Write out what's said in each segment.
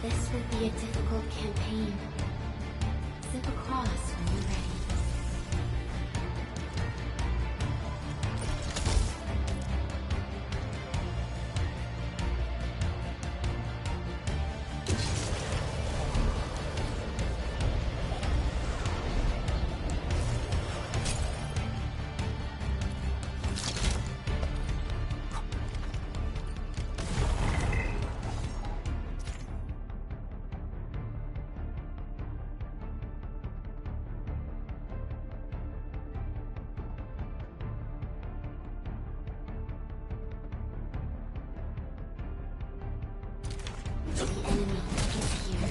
This would be a difficult campaign. Zip across when you're ready. The enemy is here.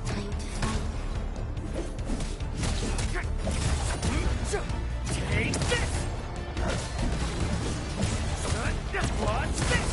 Time to fight. Take this! Watch this!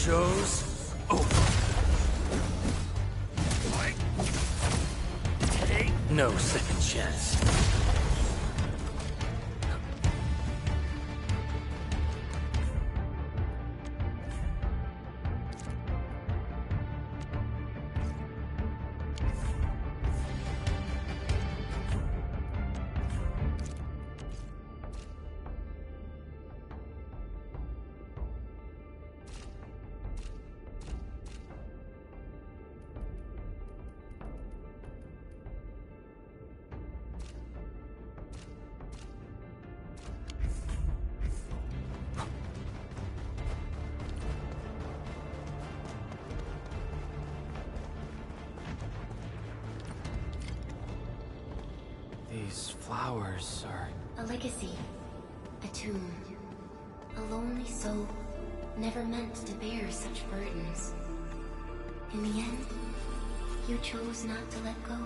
Show's over. Take no second chance. These flowers are... A legacy. A tomb. A lonely soul, never meant to bear such burdens. In the end, you chose not to let go.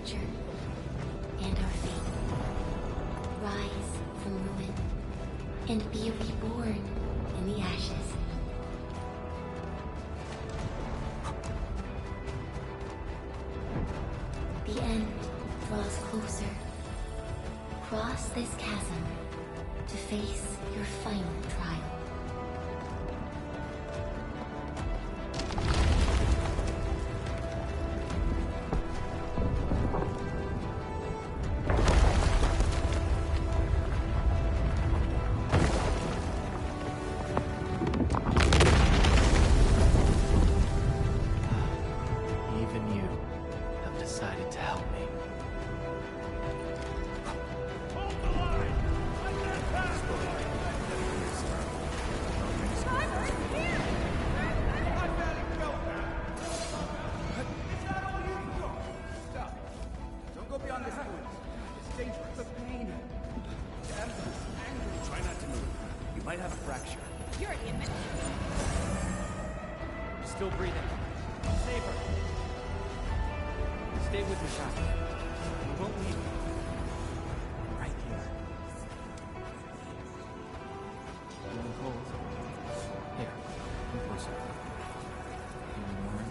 future and our fate. Rise from ruin and be reborn in the ashes. The end draws closer. Cross this chasm to face your final trial. Even you have decided to help me. Don't go beyond this point. It's dangerous. The pain. The emptiness. Anger. Try not to move. You might have a fracture. You're an image. Still breathing. Save her. Stay with me, Shaka. We won't leave you. Right here. Feeling cold? Here, come closer. Feeling warm?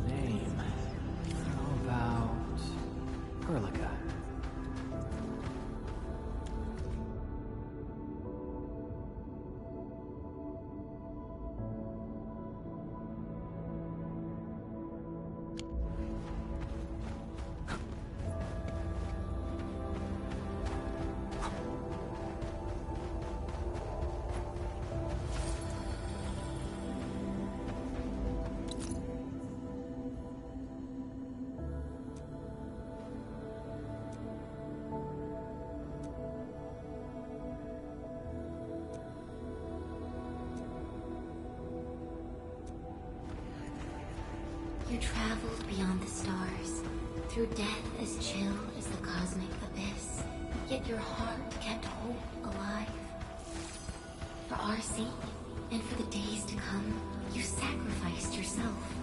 Name. How about Erlica? You traveled beyond the stars, through death as chill as the cosmic abyss. Yet your heart kept hope alive. For our sake, and for the days to come, you sacrificed yourself.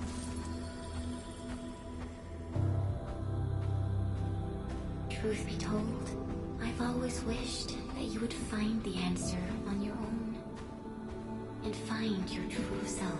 Truth be told, I've always wished that you would find the answer on your own, and find your true self.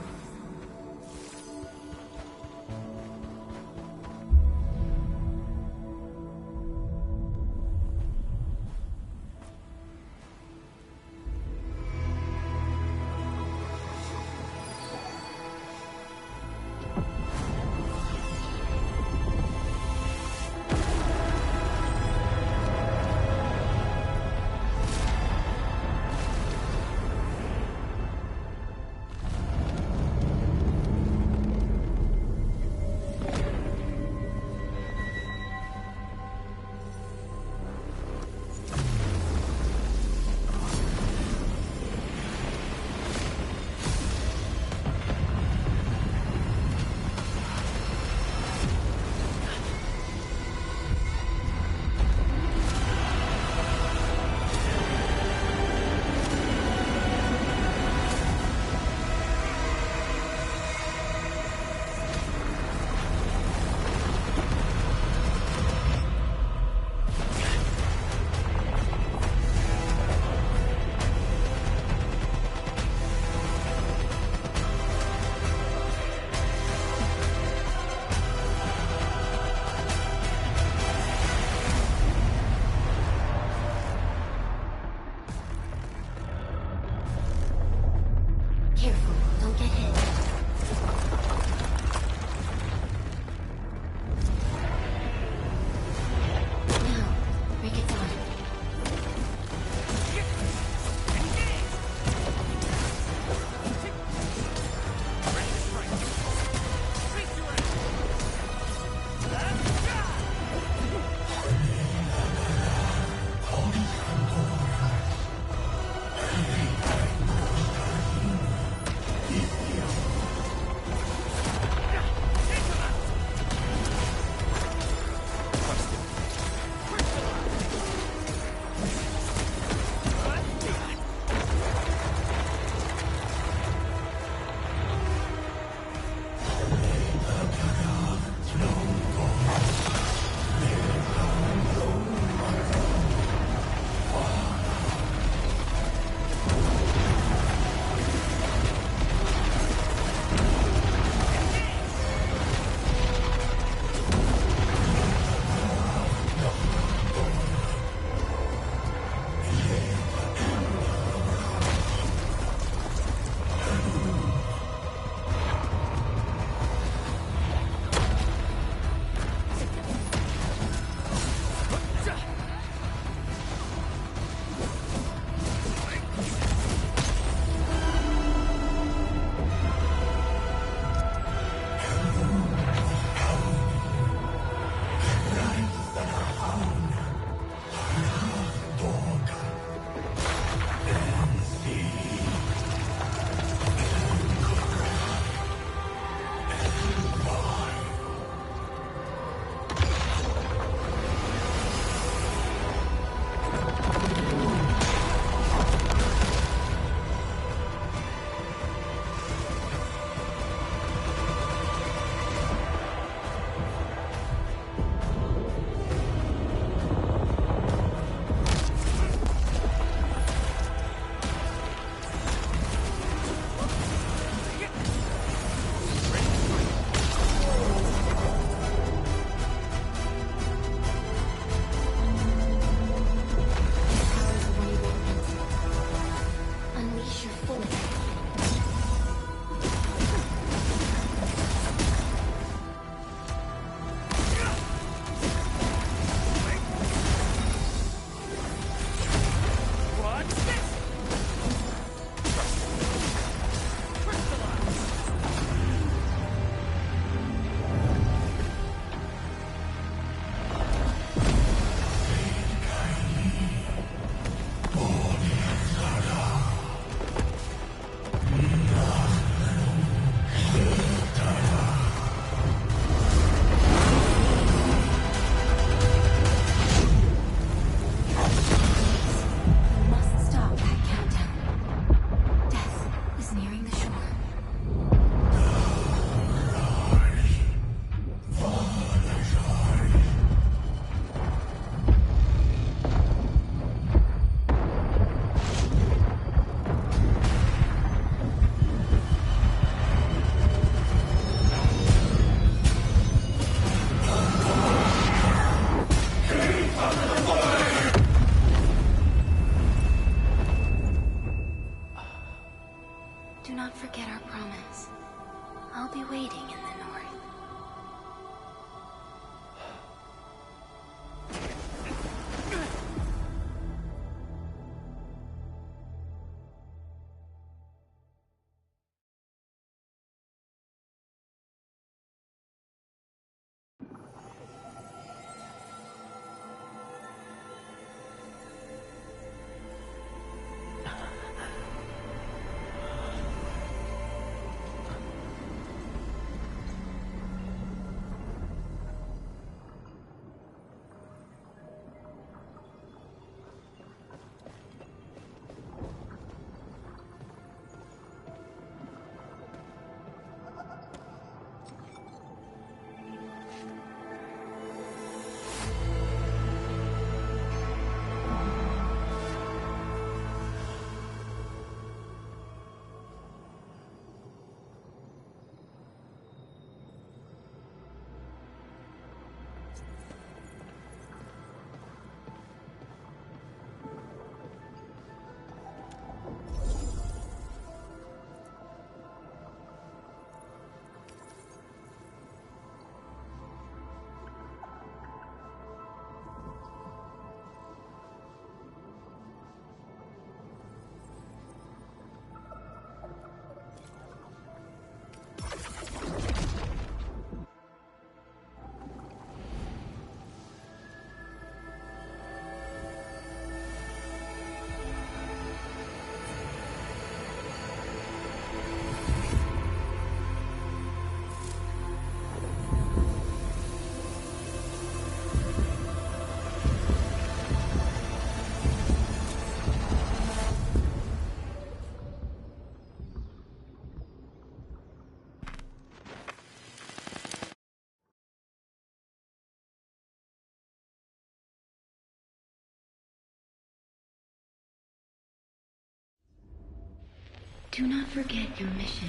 Do not forget your mission.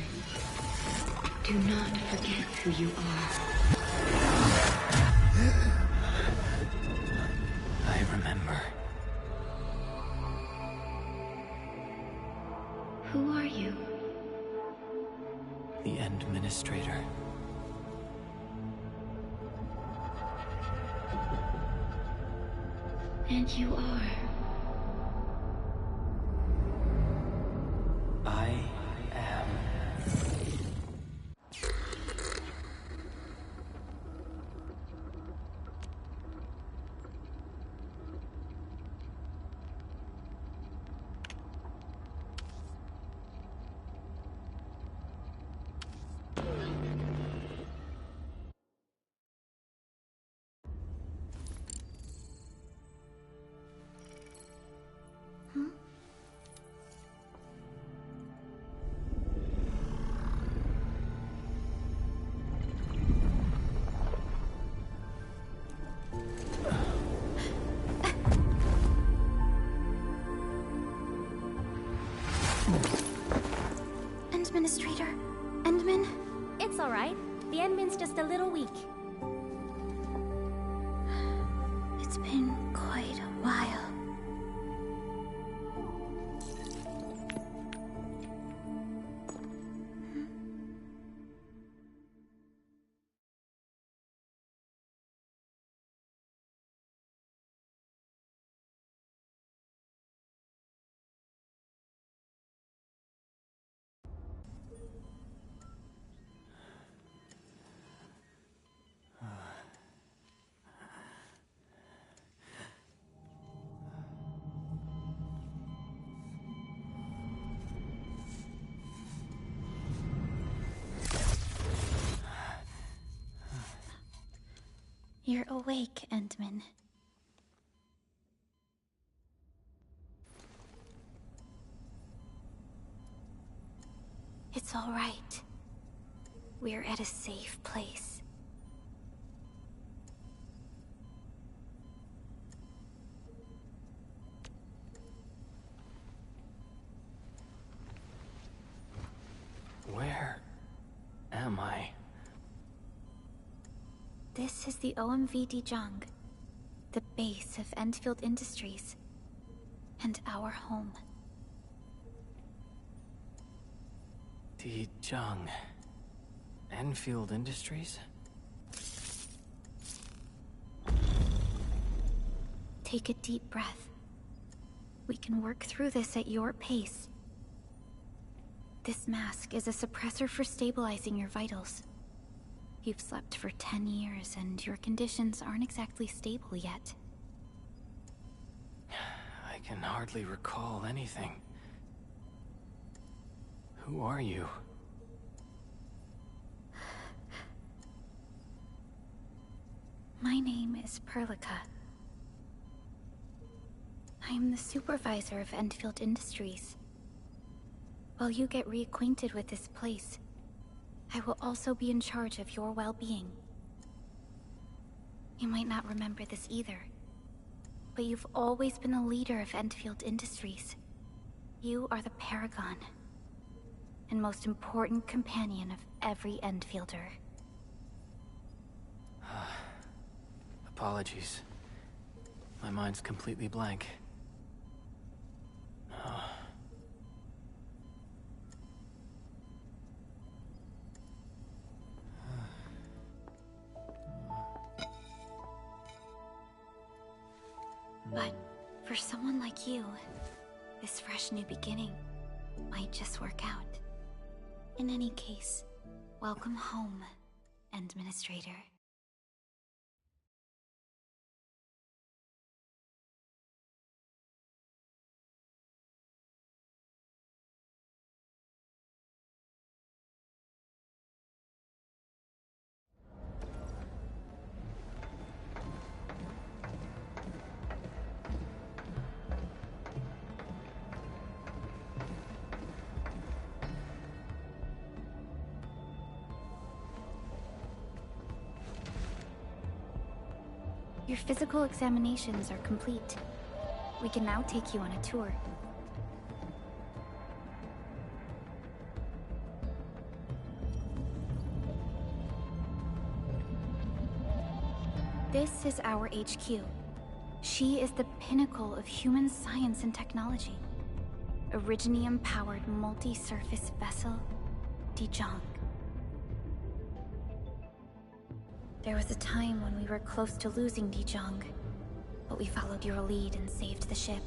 Do not forget who you are. I remember. Who are you? The Administrator. And you are. I am. Administrator? Endman? It's alright. The Endman's just a little weak. It's been quite a while. You're awake, Endman. It's all right. We're at a safe place. Where am I? This is the OMV Dijang, the base of Enfield Industries, and our home. Dijang. Enfield Industries? Take a deep breath. We can work through this at your pace. This mask is a suppressor for stabilizing your vitals. You've slept for 10 years, and your conditions aren't exactly stable yet. I can hardly recall anything. Who are you? My name is Perlica. I am the supervisor of Enfield Industries. While you get reacquainted with this place, I will also be in charge of your well-being. You might not remember this either, but you've always been a leader of Enfield Industries. You are the paragon, and most important companion of every Enfielder. Apologies. My mind's completely blank. But for someone like you, this fresh new beginning might just work out. In any case, welcome home, Administrator. Your physical examinations are complete. We can now take you on a tour. This is our HQ. She is the pinnacle of human science and technology. Originium-powered multi-surface vessel, Dijong. There was a time when we were close to losing Dijong, but we followed your lead and saved the ship.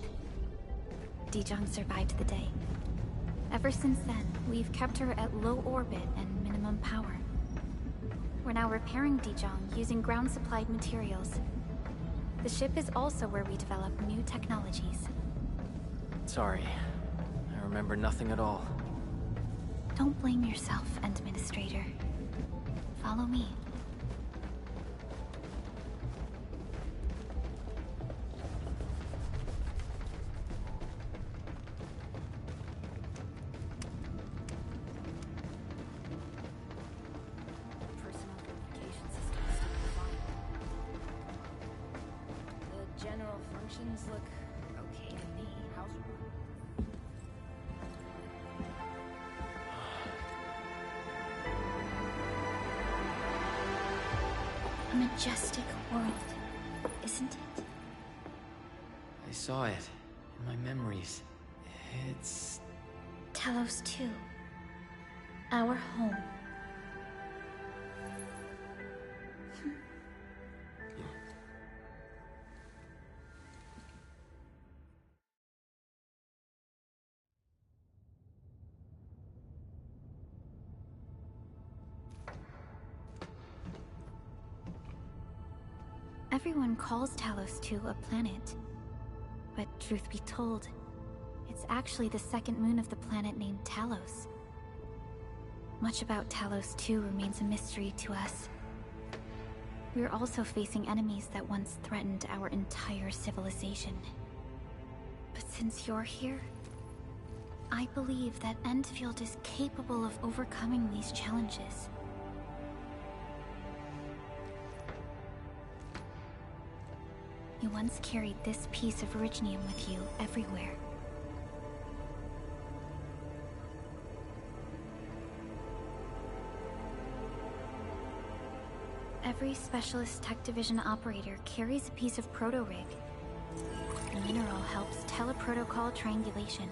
Dijong survived the day. Ever since then, we've kept her at low orbit and minimum power. We're now repairing Dijong using ground-supplied materials. The ship is also where we develop new technologies. Sorry. I remember nothing at all. Don't blame yourself, Administrator. Follow me. Personal communication systems fine. The general functions look okay to me. How's a majestic world, isn't it? I saw it in my memories. It's... Talos 2. Our home. Everyone calls Talos 2 a planet. But truth be told, it's actually the second moon of the planet named Talos. Much about Talos 2 remains a mystery to us. We're also facing enemies that once threatened our entire civilization. But since you're here, I believe that Enfield is capable of overcoming these challenges. You once carried this piece of Originium with you everywhere. Every Specialist Tech Division operator carries a piece of proto-rig. The mineral helps teleprotocol triangulation.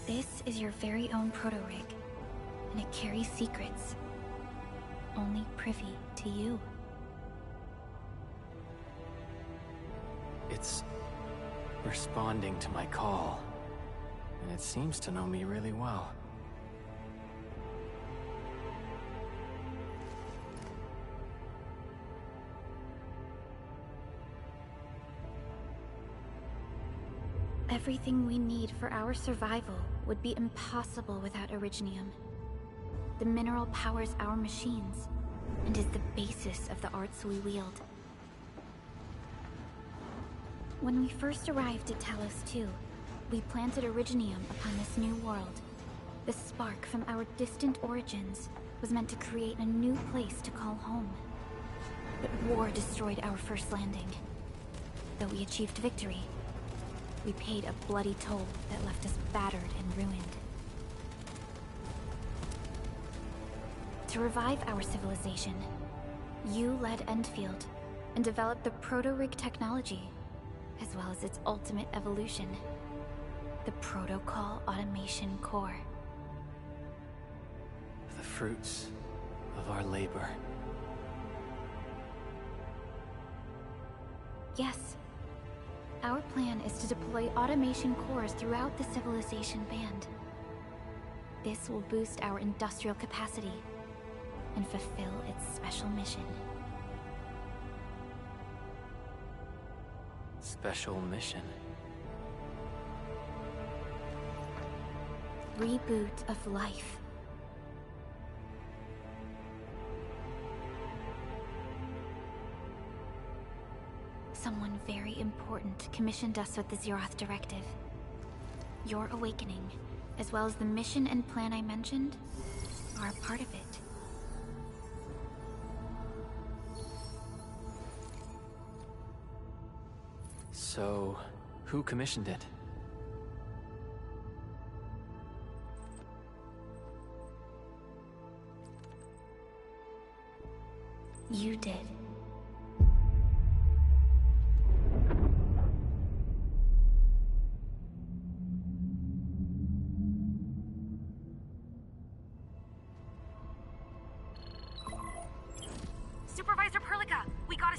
This is your very own proto-rig, and it carries secrets. Only privy to you. It's responding to my call. And it seems to know me really well. Everything we need for our survival would be impossible without Originium. The mineral powers our machines, and is the basis of the arts we wield. When we first arrived at Talos 2, we planted Originium upon this new world. The spark from our distant origins was meant to create a new place to call home. But war destroyed our first landing. Though we achieved victory, we paid a bloody toll that left us battered and ruined. To revive our civilization, you led Enfield and developed the proto-rig technology, as well as its ultimate evolution, the Protocol Automation Core. The fruits of our labor. Yes. Our plan is to deploy automation cores throughout the civilization band. This will boost our industrial capacity and fulfill its special mission. Special mission. Reboot of life. Someone very important commissioned us with the Zeroth Directive. Your awakening, as well as the mission and plan I mentioned, are a part of it. So, who commissioned it? You did.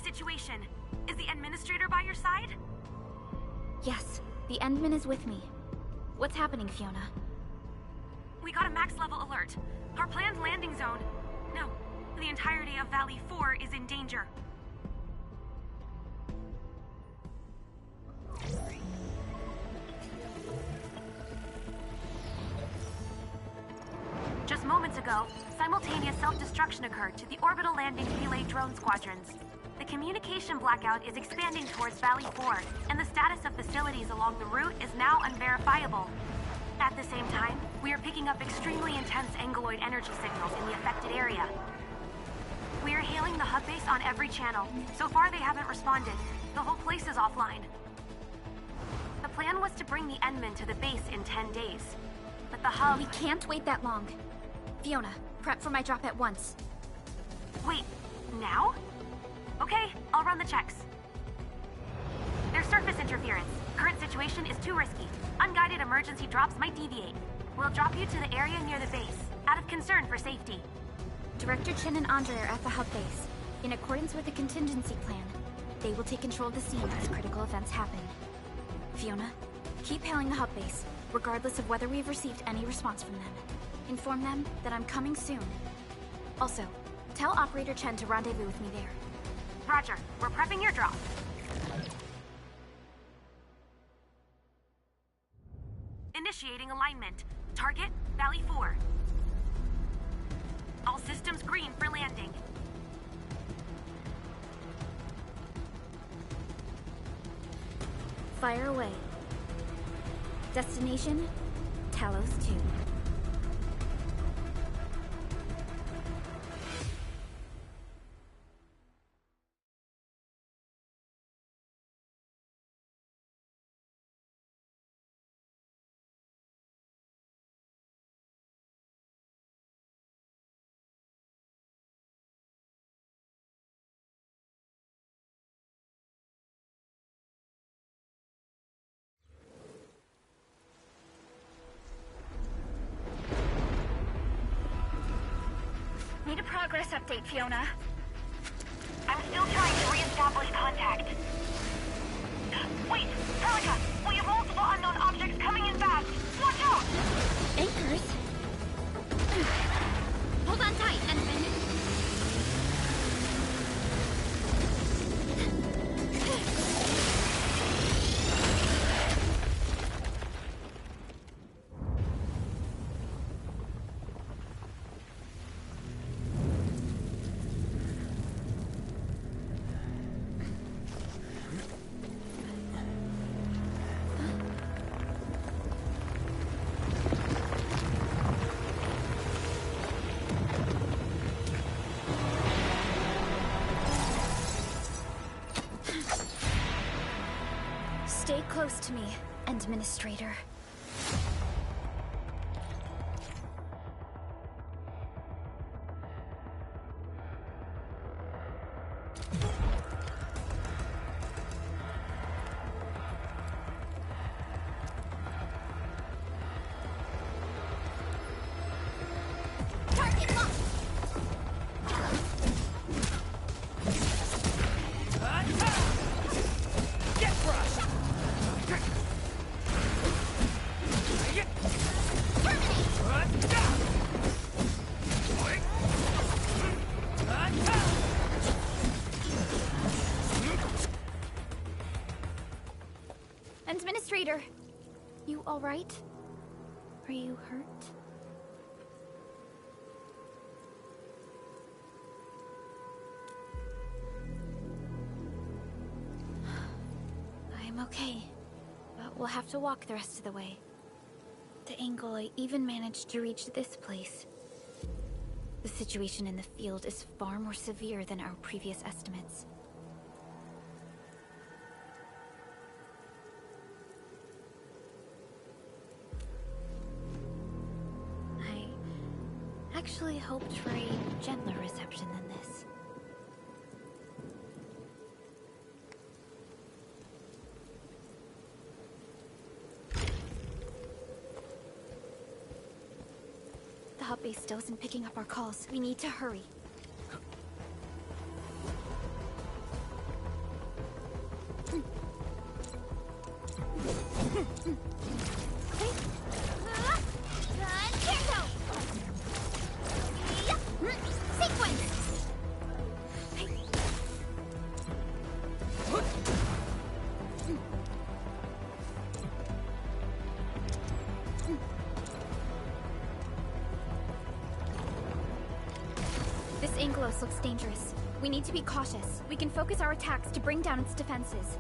situation? Is the administrator by your side? Yes, the Endman is with me. What's happening, Fiona? We got a max level alert. Our planned landing zone... No, the entirety of Valley 4 is in danger. Just moments ago, simultaneous self-destruction occurred to the orbital landing relay drone squadrons. The communication blackout is expanding towards Valley 4, and the status of facilities along the route is now unverifiable. At the same time, we are picking up extremely intense angeloid energy signals in the affected area. We are hailing the hub base on every channel. So far, they haven't responded. The whole place is offline. The plan was to bring the Endman to the base in 10 days. But the hub... We can't wait that long. Fiona, prep for my drop at once. Wait, now? Okay, I'll run the checks. There's surface interference. Current situation is too risky. Unguided emergency drops might deviate. We'll drop you to the area near the base, out of concern for safety. Director Chen and Andre are at the hub base. In accordance with the contingency plan, they will take control of the scene as critical events happen. Fiona, keep hailing the hub base, regardless of whether we've received any response from them. Inform them that I'm coming soon. Also, tell Operator Chen to rendezvous with me there. Roger, we're prepping your drop. Initiating alignment. Target, Valley 4. All systems green for landing. Fire away. Destination, Talos 2. Need a progress update, Fiona. I'm still trying to re-establish contact. Wait, Pelica! We have multiple unknown objects coming in fast! Watch out! Anchors? Hold on tight, Endman. Stay close to me, Administrator. Target locked! Get crushed! Administrator, you all right? Are you hurt? I'm okay, but we'll have to walk the rest of the way. The angle I even managed to reach this place. The situation in the field is far more severe than our previous estimates. I actually hoped for a gentler reception than this. The hub base still isn't picking up our calls. We need to hurry. This Angelos looks dangerous. We need to be cautious. We can focus our attacks to bring down its defenses.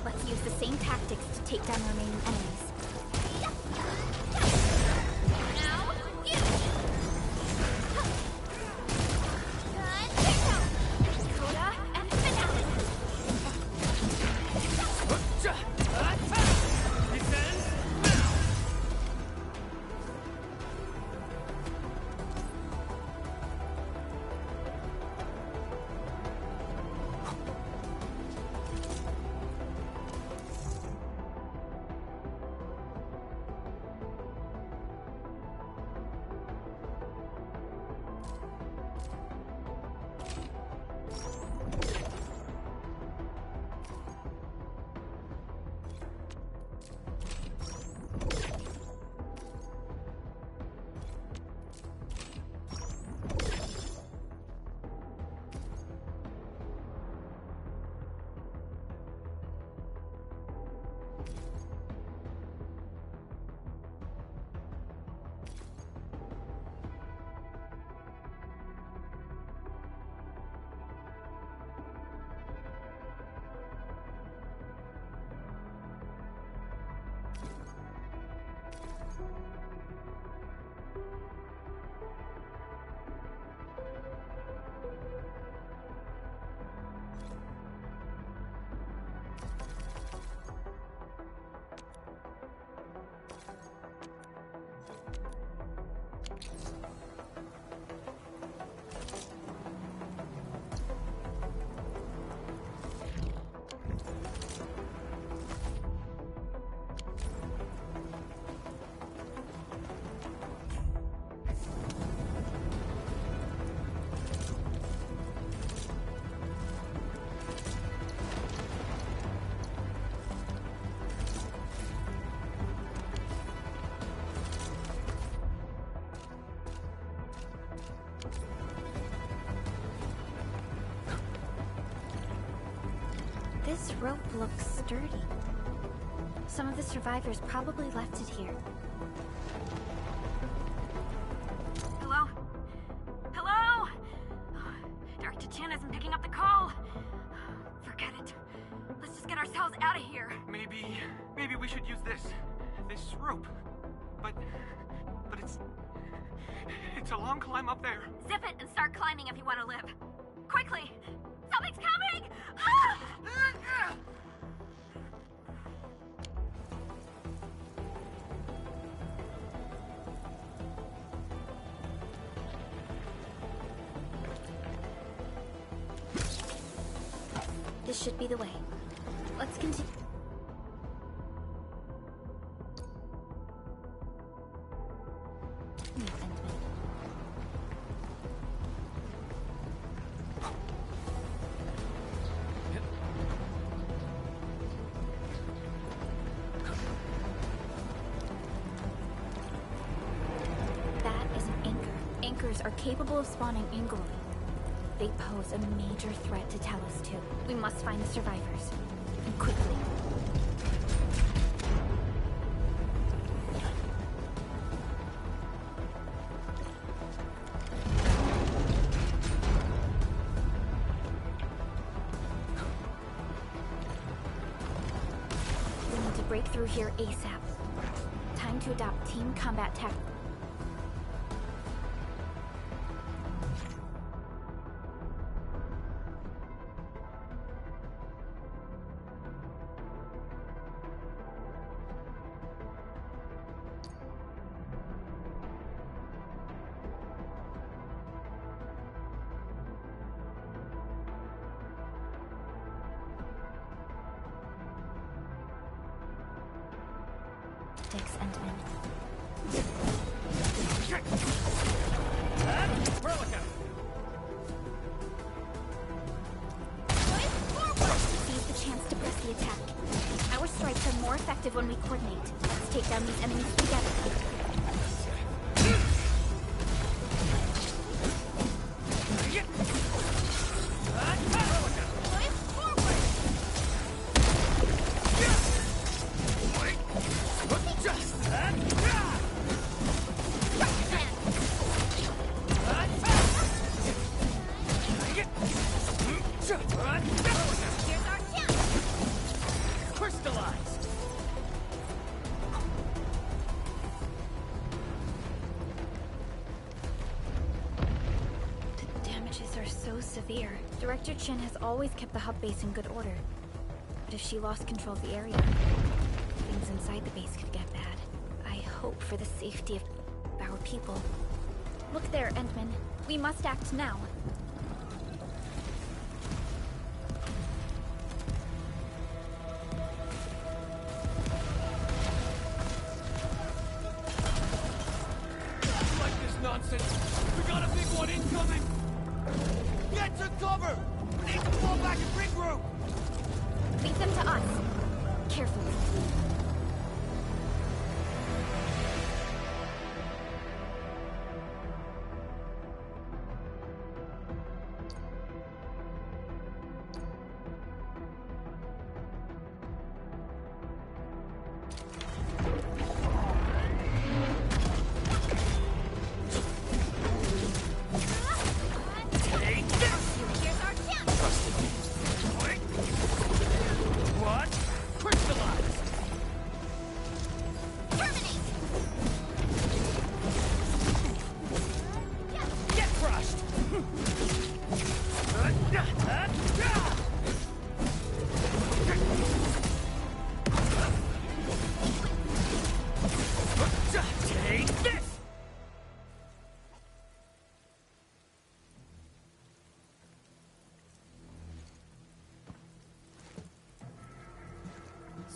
Let's use the same tactics to take down the remaining enemies. Now, you! Coda and finale! Descend now! This rope looks sturdy. Some of the survivors probably left it here. Hello? Hello? Dr. Chin isn't picking up the call. Forget it. Let's just get ourselves out of here. Maybe we should use this rope. But it's a long climb up there. Zip it and start climbing if you want to live. Quickly! Something's coming! Ah! This should be the way. Let's continue. Are capable of spawning angrily. They pose a major threat to Talos too. We must find the survivors. And quickly. must break through here ASAP. Time to adopt team combat tech. Endman. Seize the chance to press the attack. Our strikes are more effective when we coordinate. Let's take down these enemies together. Director Chin has always kept the hub base in good order. But if she lost control of the area, things inside the base could get bad. I hope for the safety of our people. Look there, Endman. We must act now. Like this nonsense. We got a big one incoming. Get to cover! We need to fall back and regroup! Leave them to us. Carefully.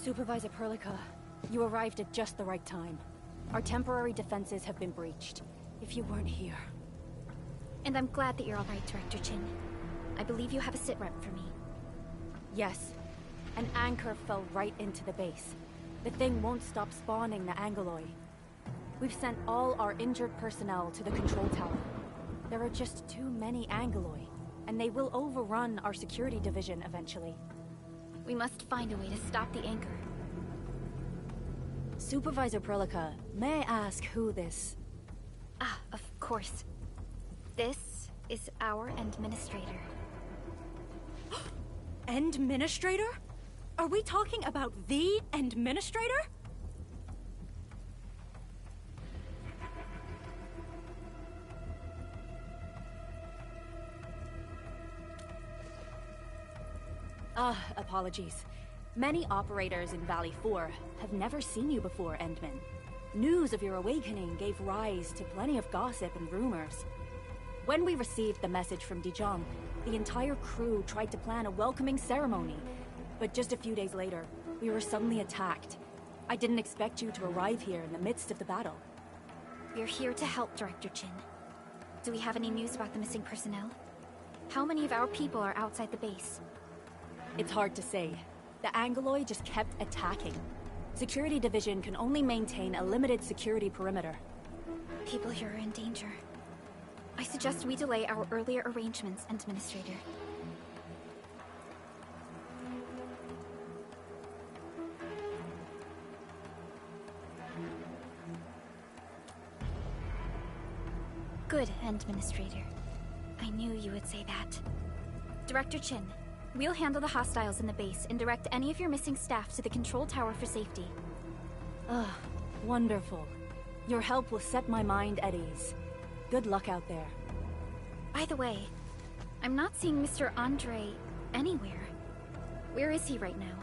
Supervisor Perlica, you arrived at just the right time. Our temporary defenses have been breached. If you weren't here... And I'm glad that you're all right, Director Chin. I believe you have a sit-rep for me. Yes. An anchor fell right into the base. The thing won't stop spawning the Angoloi. We've sent all our injured personnel to the control tower. There are just too many Angoloi, and they will overrun our security division eventually. We must find a way to stop the anchor. Supervisor Perlica, may I ask who this... Ah, of course. This is our administrator. Administrator? Are we talking about the administrator? Apologies. Many operators in Valley 4 have never seen you before, Endman. News of your awakening gave rise to plenty of gossip and rumors. When we received the message from Dijon, the entire crew tried to plan a welcoming ceremony. But just a few days later, we were suddenly attacked. I didn't expect you to arrive here in the midst of the battle. We're here to help, Director Chin. Do we have any news about the missing personnel? How many of our people are outside the base? It's hard to say. The Angoloi just kept attacking. Security Division can only maintain a limited security perimeter. People here are in danger. I suggest we delay our earlier arrangements, Administrator. Good, Administrator. I knew you would say that. Director Chin, We'll handle the hostiles in the base and direct any of your missing staff to the control tower for safety. Wonderful. Your help will set my mind at ease. Good luck out there. By the way, I'm not seeing Mr. Andre anywhere. Where is he right now?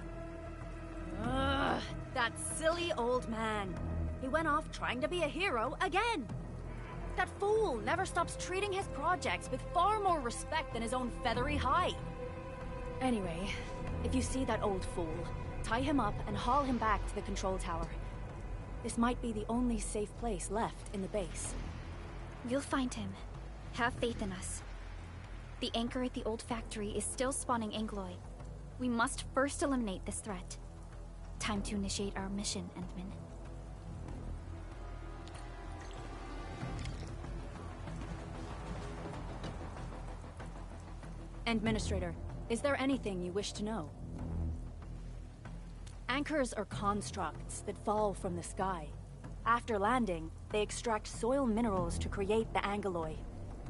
Ugh, that silly old man. He went off trying to be a hero again. That fool never stops treating his projects with far more respect than his own feathery hide. Anyway, if you see that old fool, tie him up and haul him back to the control tower. This might be the only safe place left in the base. You'll find him. Have faith in us. The anchor at the old factory is still spawning Angloy. We must first eliminate this threat. Time to initiate our mission, Endman. Administrator, is there anything you wish to know? Anchors are constructs that fall from the sky. After landing, they extract soil minerals to create the angeloy.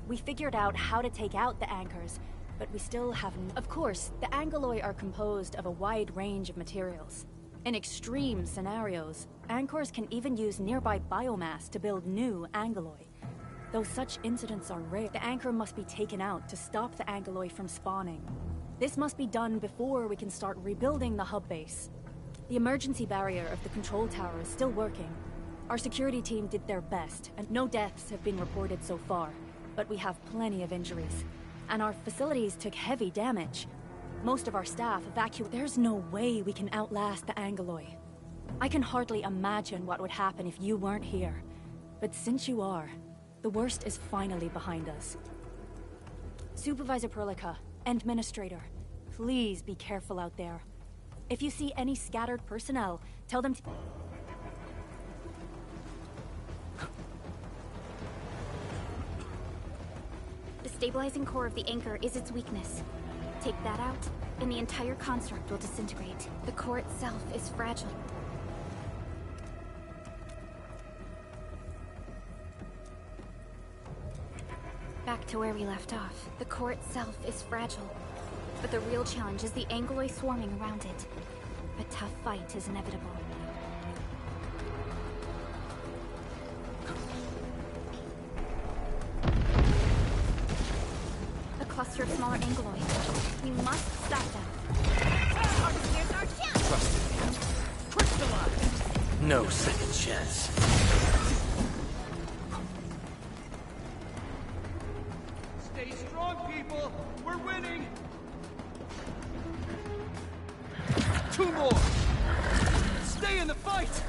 We figured out how to take out the anchors, but we still haven't... Of course, the angeloy are composed of a wide range of materials. In extreme scenarios, anchors can even use nearby biomass to build new angeloy. Though such incidents are rare, the anchor must be taken out to stop the angeloy from spawning. This must be done before we can start rebuilding the hub base. The emergency barrier of the control tower is still working. Our security team did their best, and no deaths have been reported so far. But we have plenty of injuries, and our facilities took heavy damage. Most of our staff evacuated. There's no way we can outlast the angeloy. I can hardly imagine what would happen if you weren't here. But since you are, the worst is finally behind us. Supervisor Perlica, Administrator, please be careful out there. If you see any scattered personnel, tell them to... The stabilizing core of the anchor is its weakness. Take that out, and the entire construct will disintegrate. The core itself is fragile. Back to where we left off. The core itself is fragile. But the real challenge is the angeloy swarming around it. A tough fight is inevitable. A cluster of smaller angeloy. We must stop them. Trusted me. Crystallize! No second chance. Stay strong, people! We're winning! 2 more! Stay in the fight!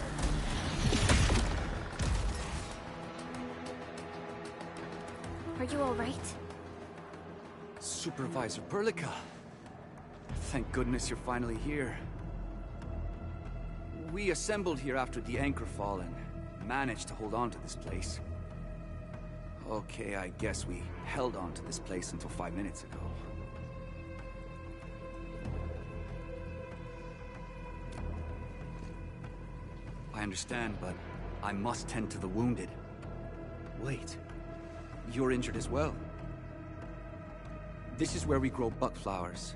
Are you all right? Supervisor Perlica. Thank goodness you're finally here. We assembled here after the anchor fall and managed to hold on to this place. Okay, I guess we held on to this place until 5 minutes ago. I understand, but I must tend to the wounded. Wait, you're injured as well. This is where we grow buckflowers.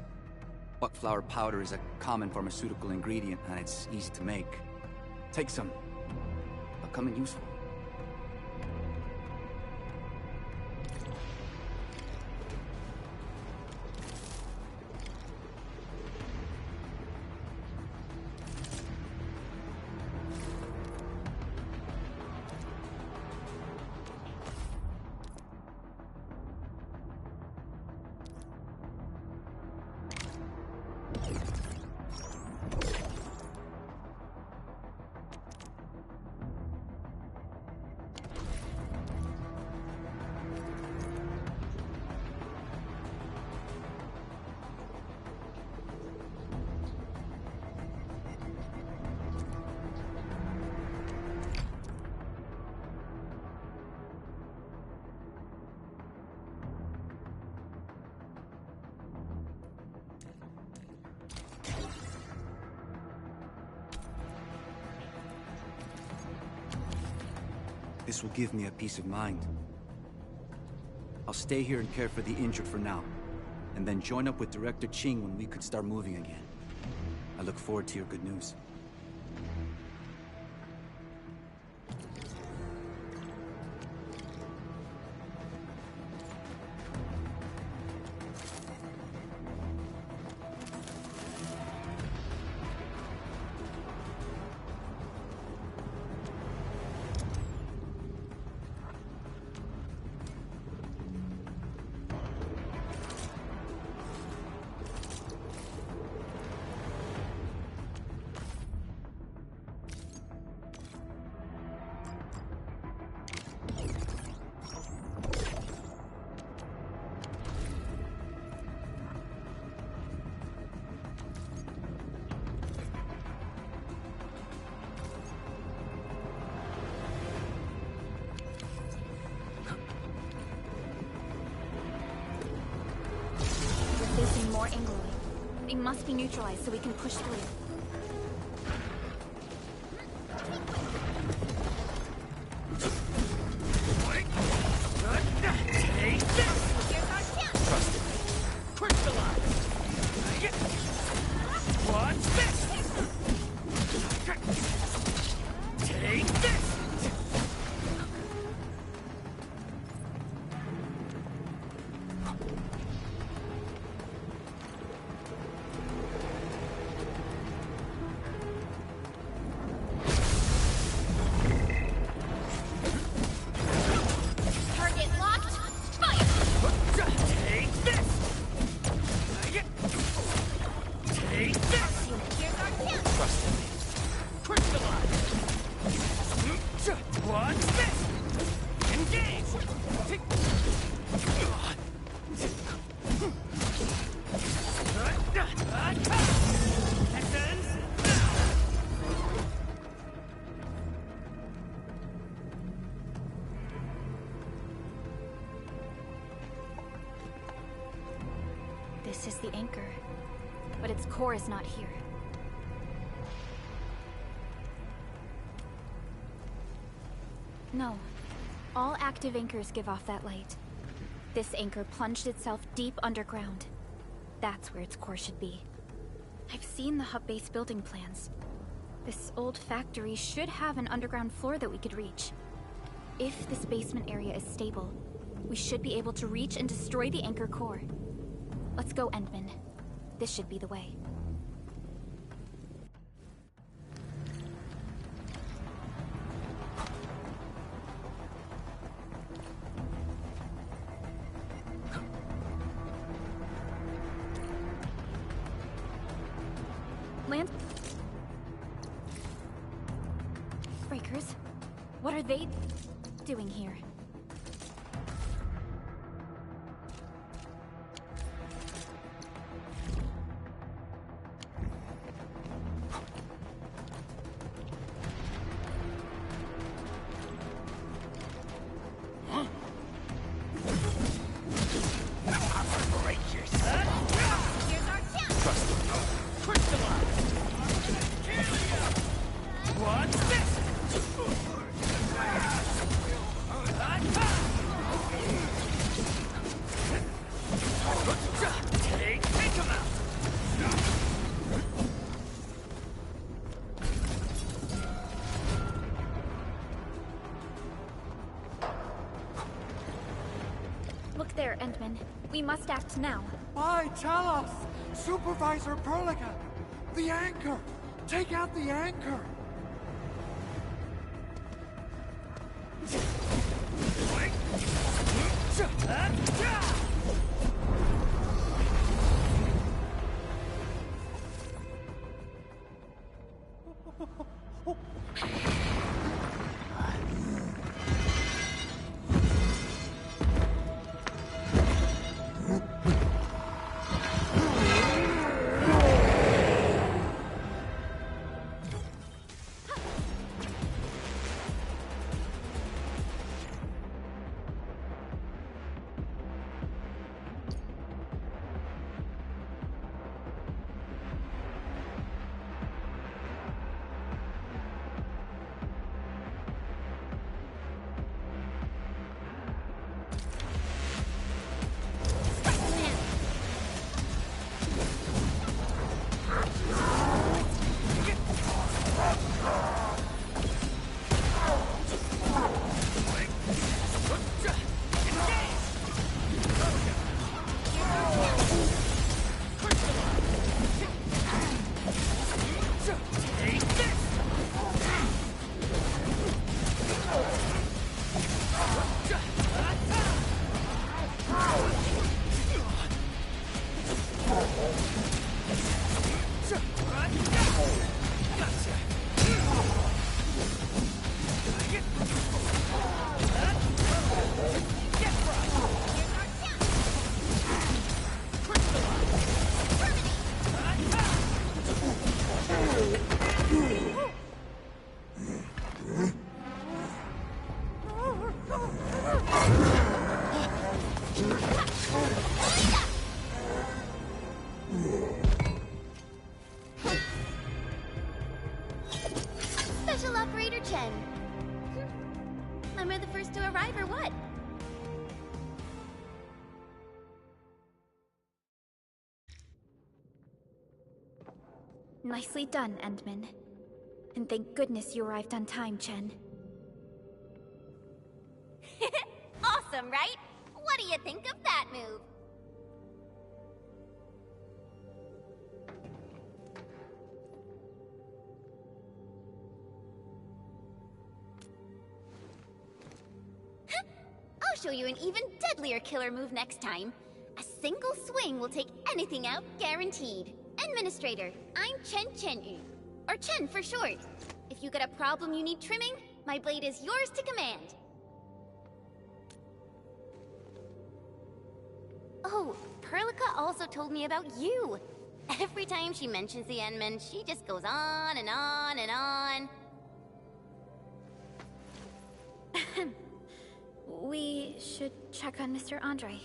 Buckflower powder is a common pharmaceutical ingredient, and it's easy to make. Take some. They'll come in useful. This will give me a peace of mind. I'll stay here and care for the injured for now. and then join up with Director Ching when we could start moving again. I look forward to your good news. More angling. They must be neutralized so we can push through. This is the anchor, but its core is not here. No. All active anchors give off that light. This anchor plunged itself deep underground. That's where its core should be. I've seen the hub base building plans. This old factory should have an underground floor that we could reach. If this basement area is stable, we should be able to reach and destroy the anchor core. Let's go, Endman. This should be the way. Land... Breakers? What are they doing here? Look there, Endman. We must act now. Why, tell us! Supervisor Perlica! The anchor! Take out the anchor! Special Operator Chen. Am I the first to arrive or what? Nicely done, Endman. And thank goodness you arrived on time, Chen. Awesome, right? What do you think of that move? I'll show you an even deadlier killer move next time. A single swing will take anything out, guaranteed. Administrator, I'm Chen Chen-yu. Or Chen for short. If you got a problem you need trimming, my blade is yours to command. Oh, Perlica also told me about you. Every time she mentions the Endman, she just goes on and on and on. We should check on Mr. Andre.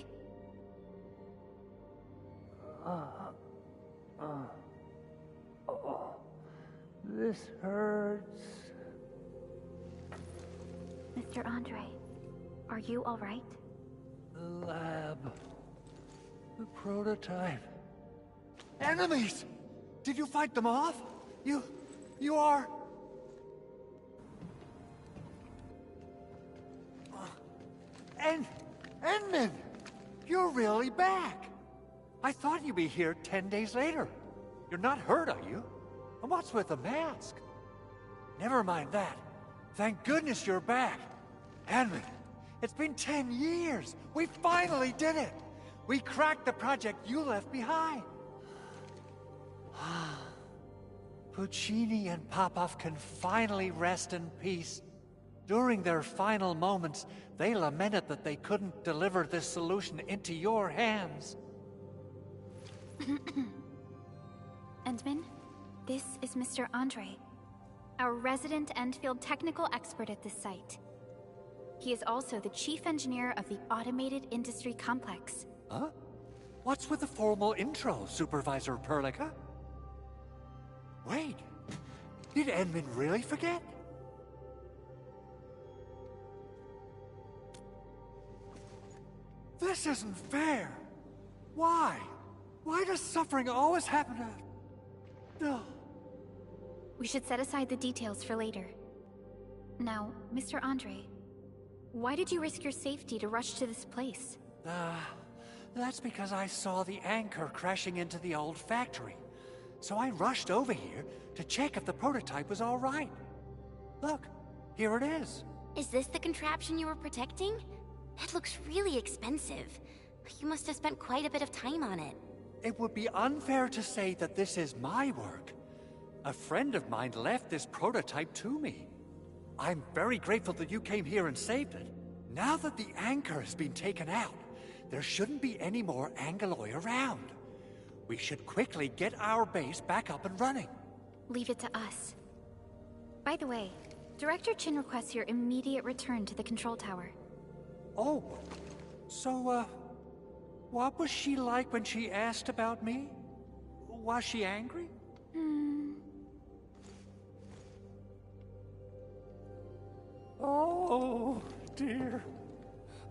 This hurts. Mr. Andre, are you all right? The lab. The prototype. Enemies! Did you fight them off? You are... Endman! You're really back! I thought you'd be here 10 days later. You're not hurt, are you? And what's with the mask? Never mind that. Thank goodness you're back. Endman, it's been 10 years. We finally did it. We cracked the project you left behind. Puccini and Popov can finally rest in peace. During their final moments, they lamented that they couldn't deliver this solution into your hands. Endman, this is Mr. Andre, our resident Enfield technical expert at this site. He is also the chief engineer of the Automated Industry Complex. Huh? What's with the formal intro, Supervisor Perlica? Wait, did Endman really forget? This isn't fair. Why? Why does suffering always happen to... No. We should set aside the details for later. Now, Mr. Andre, why did you risk your safety to rush to this place? That's because I saw the anchor crashing into the old factory. So I rushed over here to check if the prototype was all right. Look, here it is. Is this the contraption you were protecting? It looks really expensive. You must have spent quite a bit of time on it. It would be unfair to say that this is my work. A friend of mine left this prototype to me. I'm very grateful that you came here and saved it. Now that the anchor has been taken out, there shouldn't be any more Angaloi around. We should quickly get our base back up and running. Leave it to us. By the way, Director Chin requests your immediate return to the control tower. Oh, so, what was she like when she asked about me? Was she angry? Oh, dear.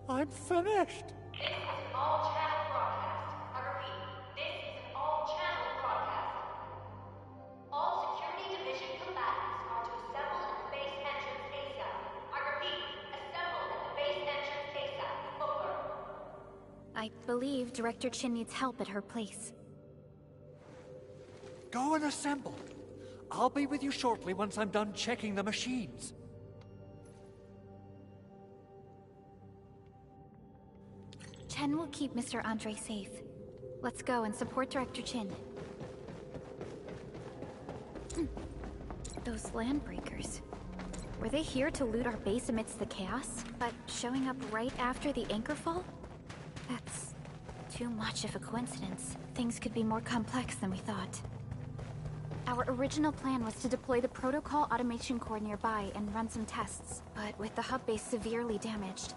I'm finished. This is an all-channel broadcast. I repeat, this is an all-channel broadcast. All security division combatants are to assemble at the base entrance ASAP. I repeat, assemble at the base entrance ASAP. Over. I believe Director Chin needs help at her place. Go and assemble. I'll be with you shortly once I'm done checking the machines. Chen will keep Mr. Andre safe. Let's go and support Director Chin. Those landbreakers. Were they here to loot our base amidst the chaos, but showing up right after the anchor fall? That's too much of a coincidence. Things could be more complex than we thought. Our original plan was to deploy the protocol automation core nearby and run some tests, but with the hub base severely damaged,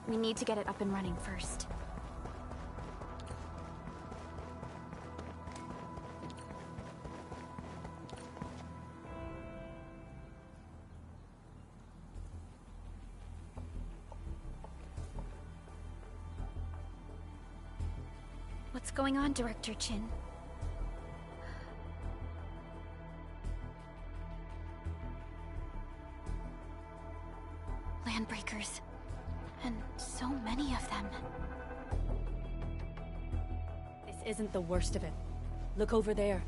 we need to get it up and running first. going on, Director Chin? Landbreakers. And so many of them. This isn't the worst of it. Look over there.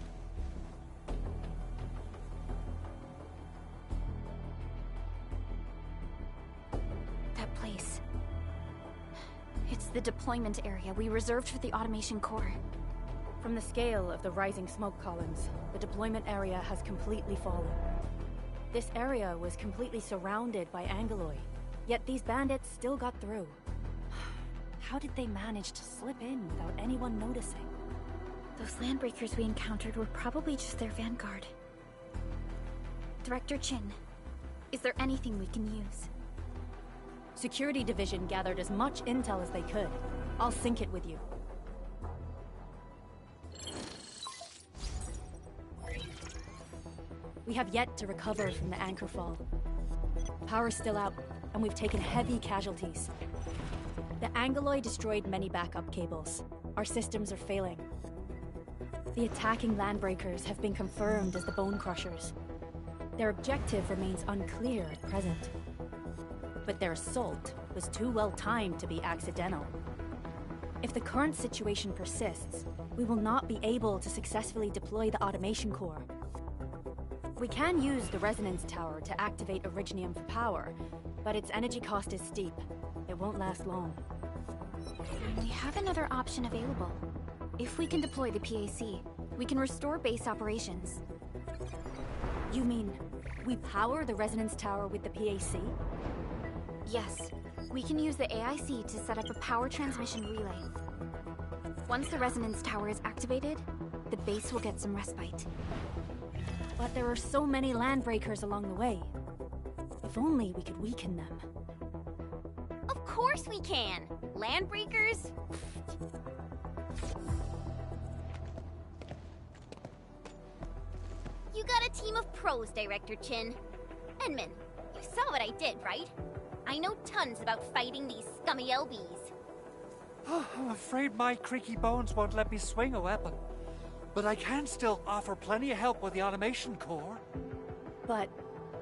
That place. It's the deployment area we reserved for the automation core. From the scale of the rising smoke columns, the deployment area has completely fallen. This area was completely surrounded by Angeloi, yet these bandits still got through. How did they manage to slip in without anyone noticing? Those landbreakers we encountered were probably just their vanguard. Director Chin, is there anything we can use? Security Division gathered as much intel as they could. I'll sync it with you. We have yet to recover from the anchor fall. Power's still out, and we've taken heavy casualties. The Angeloi destroyed many backup cables. Our systems are failing. The attacking landbreakers have been confirmed as the Bone Crushers. Their objective remains unclear at present. But their assault was too well timed to be accidental. If the current situation persists, we will not be able to successfully deploy the automation core. We can use the resonance tower to activate Originium for power, but its energy cost is steep. It won't last long. We have another option available. If we can deploy the PAC, we can restore base operations. You mean, we power the resonance tower with the PAC? Yes. We can use the AIC to set up a power transmission relay. Once the resonance tower is activated, the base will get some respite. But there are so many landbreakers along the way. If only we could weaken them. Of course we can! Landbreakers? You got a team of pros, Director Chin. Edmund, you saw what I did, right? I know tons about fighting these scummy LBs. I'm afraid my creaky bones won't let me swing a weapon. But I can still offer plenty of help with the automation core. But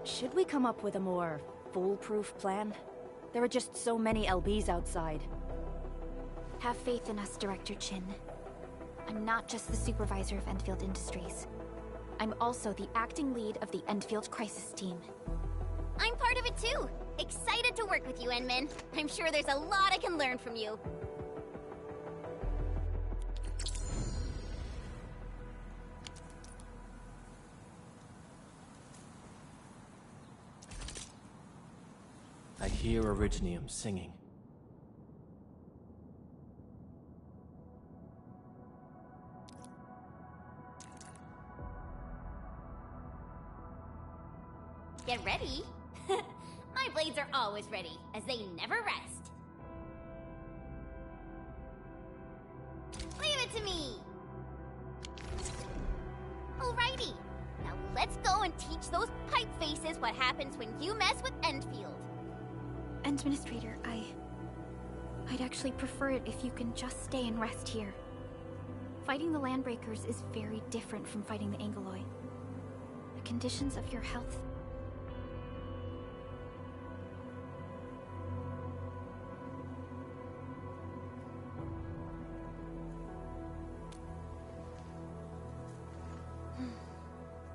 should we come up with a more foolproof plan? There are just so many LBs outside. Have faith in us, Director Chin. I'm not just the supervisor of Enfield Industries. I'm also the acting lead of the Enfield Crisis Team. I'm part of it too! Excited to work with you, Enmin. I'm sure there's a lot I can learn from you. I hear Originium singing. Get ready. My blades are always ready, as they never rest. Leave it to me! Alrighty. Now let's go and teach those pipe faces what happens when you mess with Enfield. Administrator, I'd actually prefer it if you can just stay and rest here. Fighting the Landbreakers is very different from fighting the Angeloi. The conditions of your health...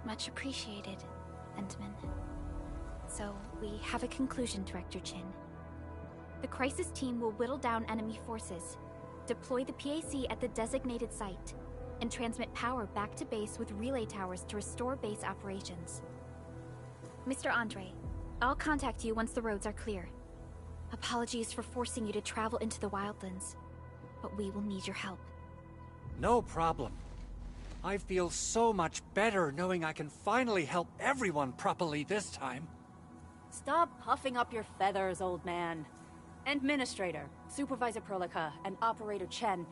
Much appreciated, Entman. So, we have a conclusion, Director Chin. The Crisis Team will whittle down enemy forces, deploy the PAC at the designated site, and transmit power back to base with relay towers to restore base operations. Mr. Andre, I'll contact you once the roads are clear. Apologies for forcing you to travel into the wildlands, but we will need your help. No problem. I feel so much better knowing I can finally help everyone properly this time. Stop puffing up your feathers, old man. Administrator, Supervisor Perlica, and Operator Chen,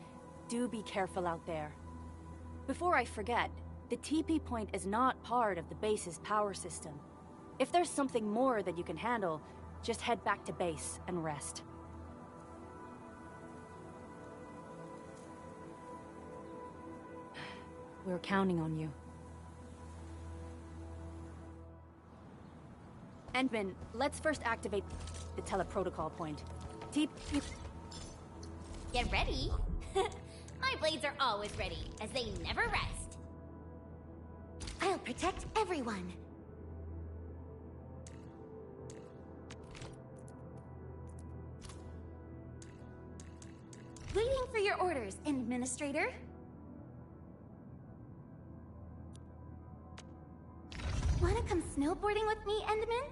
do be careful out there. Before I forget, the TP point is not part of the base's power system. If there's something more that you can handle, just head back to base and rest. We're counting on you. Endman, let's first activate the teleprotocol point. Get ready. My blades are always ready, as they never rest. I'll protect everyone. Waiting for your orders, Administrator. Wanna come snowboarding with me, Endman?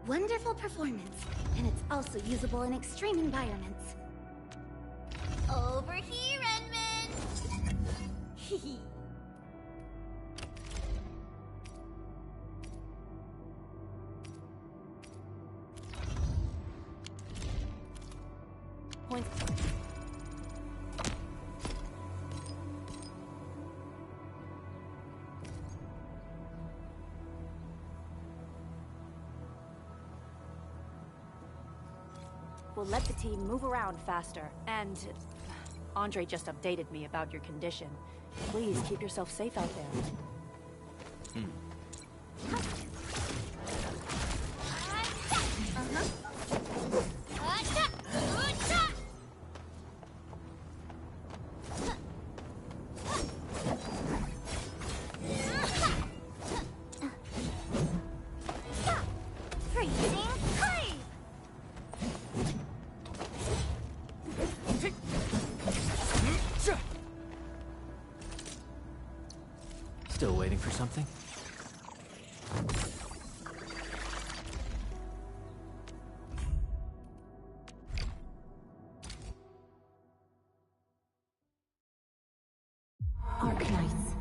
Wonderful performance, and it's also usable in extreme environments. Over here, Edmund! Hehe. Point. We'll let the team move around faster. And Andre just updated me about your condition. Please keep yourself safe out there. Still waiting for something? Arknights.